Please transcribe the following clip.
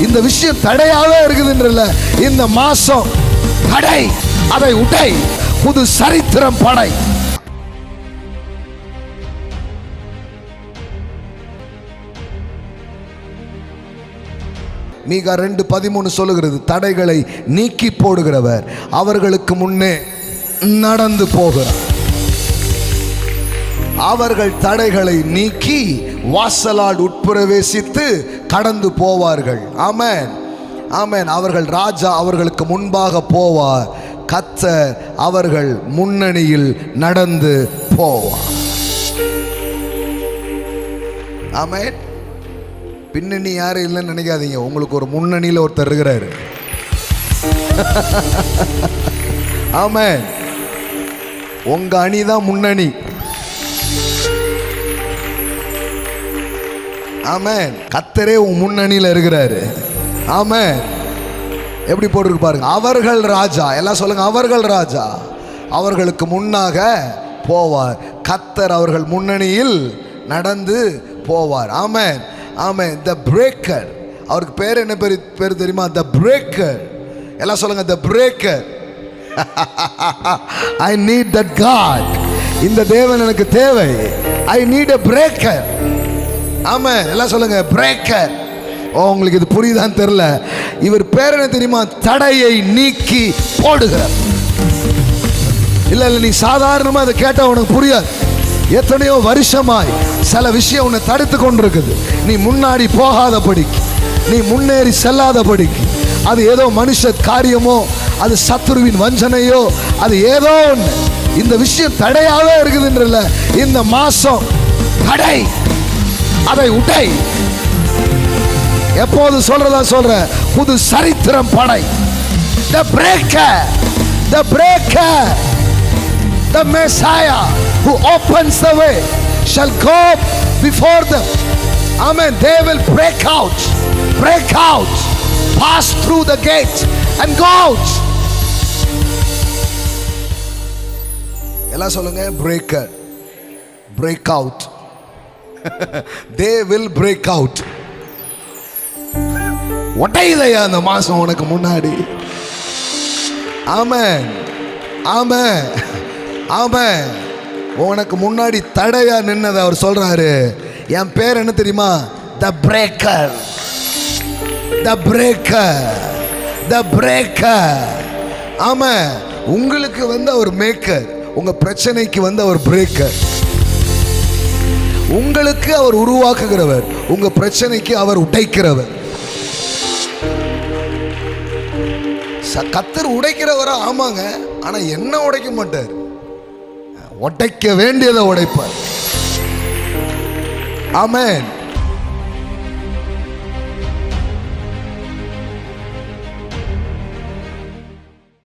இந்த விஷயம் தடையாவே இருக்குதுன்றல, இந்த மாசம் தடை, அதை உடை, புது சரித்திரம் படை. மீகா 2:13 சொல்லுகிறது, தடைகளை நீக்கி போடுகிறவர் அவர்களுக்கு முன்னே நடந்து போகிறார். அவர்கள் தடைகளை நீக்கி வாசலால் உட்பிரவேசித்து கடந்து போவார்கள். ஆமென், ஆமென். அவர்கள் ராஜா அவர்களுக்கு முன்பாக போவார், கர்த்தர் அவர்கள் முன்னணியில் நடந்து போவார். ஆமென். பின்னணி யாரும் இல்லைன்னு நினைக்காதீங்க, உங்களுக்கு ஒரு முன்னணியில் ஒருத்தர் இருக்கிறாரு. ஆமென். உங்க அணிதான் முன்னணி. ஆமென். கர்த்தரே உன் முன்னணியில் இருக்கிறாரு. ஆமென். எப்படி போட்டிருக்கு பாருங்க, அவர்கள் ராஜா. எல்லாம் சொல்லுங்க, அவர்கள் ராஜா அவர்களுக்கு முன்னாக போவார், கர்த்தர் அவர்கள் முன்னணியில் நடந்து போவார். ஆமென், ஆமென். த பிரேக்கர், அவருக்கு பேர் என்ன பேர் தெரியுமா? The breaker. எல்லாம் சொல்லுங்க, the breaker. I need that God. இந்த தேவன் எனக்கு தேவை. I need a breaker. Amen. எல்லாம் சொல்லுங்க, பிரேக்கர். ஓ, உங்களுக்கு இது புரியுதான்னு தெரியல. இவர் பேர் என்ன தெரியுமா? தடையை நீக்கி போடுகிறார். இல்ல இல்ல, நீ சாதாரணமா அதை கேட்டா உனக்கு புரியாது. எத்தனையோ வருஷமாய் சில விஷயம் உன்னை தடுத்து கொண்டிருக்குது. நீ முன்னாடி போகாதபடிக்கு, நீ முன்னேறி செல்லாதபடிக்கு. அது ஏதோ மனுஷ காரியமோ, அது சத்துருவின் வஞ்சனையோ, அது ஏதோ ஒன்று. இந்த விஷயம் தடையாவே இருக்குதுன்றல, இந்த மாசம் தடை, அதை உடை. எப்போது சொல்றதா சொல்ற, புது சரித்திரம் படை. The breaker, the breaker, the Messiah who opens the way shall go before them. Amen. They will break out, pass through the gate and go out. எல்லாம் சொல்லுங்க, breaker, break out. They will break out. ஒட்டையிலையா அந்த மாசம் உனக்கு முன்னாடி? ஆமென், ஆமென், ஆமென். உனக்கு முன்னாடி தடையா நின்னதை அவர் சொல்றாரு. என் பேர் என்ன தெரியுமா? The breaker, the breaker, the breaker. ஆமென். உங்களுக்கு வந்து அவர் மேக்கர், உங்க பிரச்சனைக்கு வந்து அவர் பிரேக்கர். உங்களுக்கு அவர் உருவாக்குகிறவர், உங்க பிரச்சனைக்கு அவர் உடைக்கிறவர். கர்த்தர் உடைக்கிறவரா? ஆமாங்க. ஆனா என்ன உடைக்க மாட்டார், உடைக்க வேண்டியதை உடைப்பார். ஆமென்.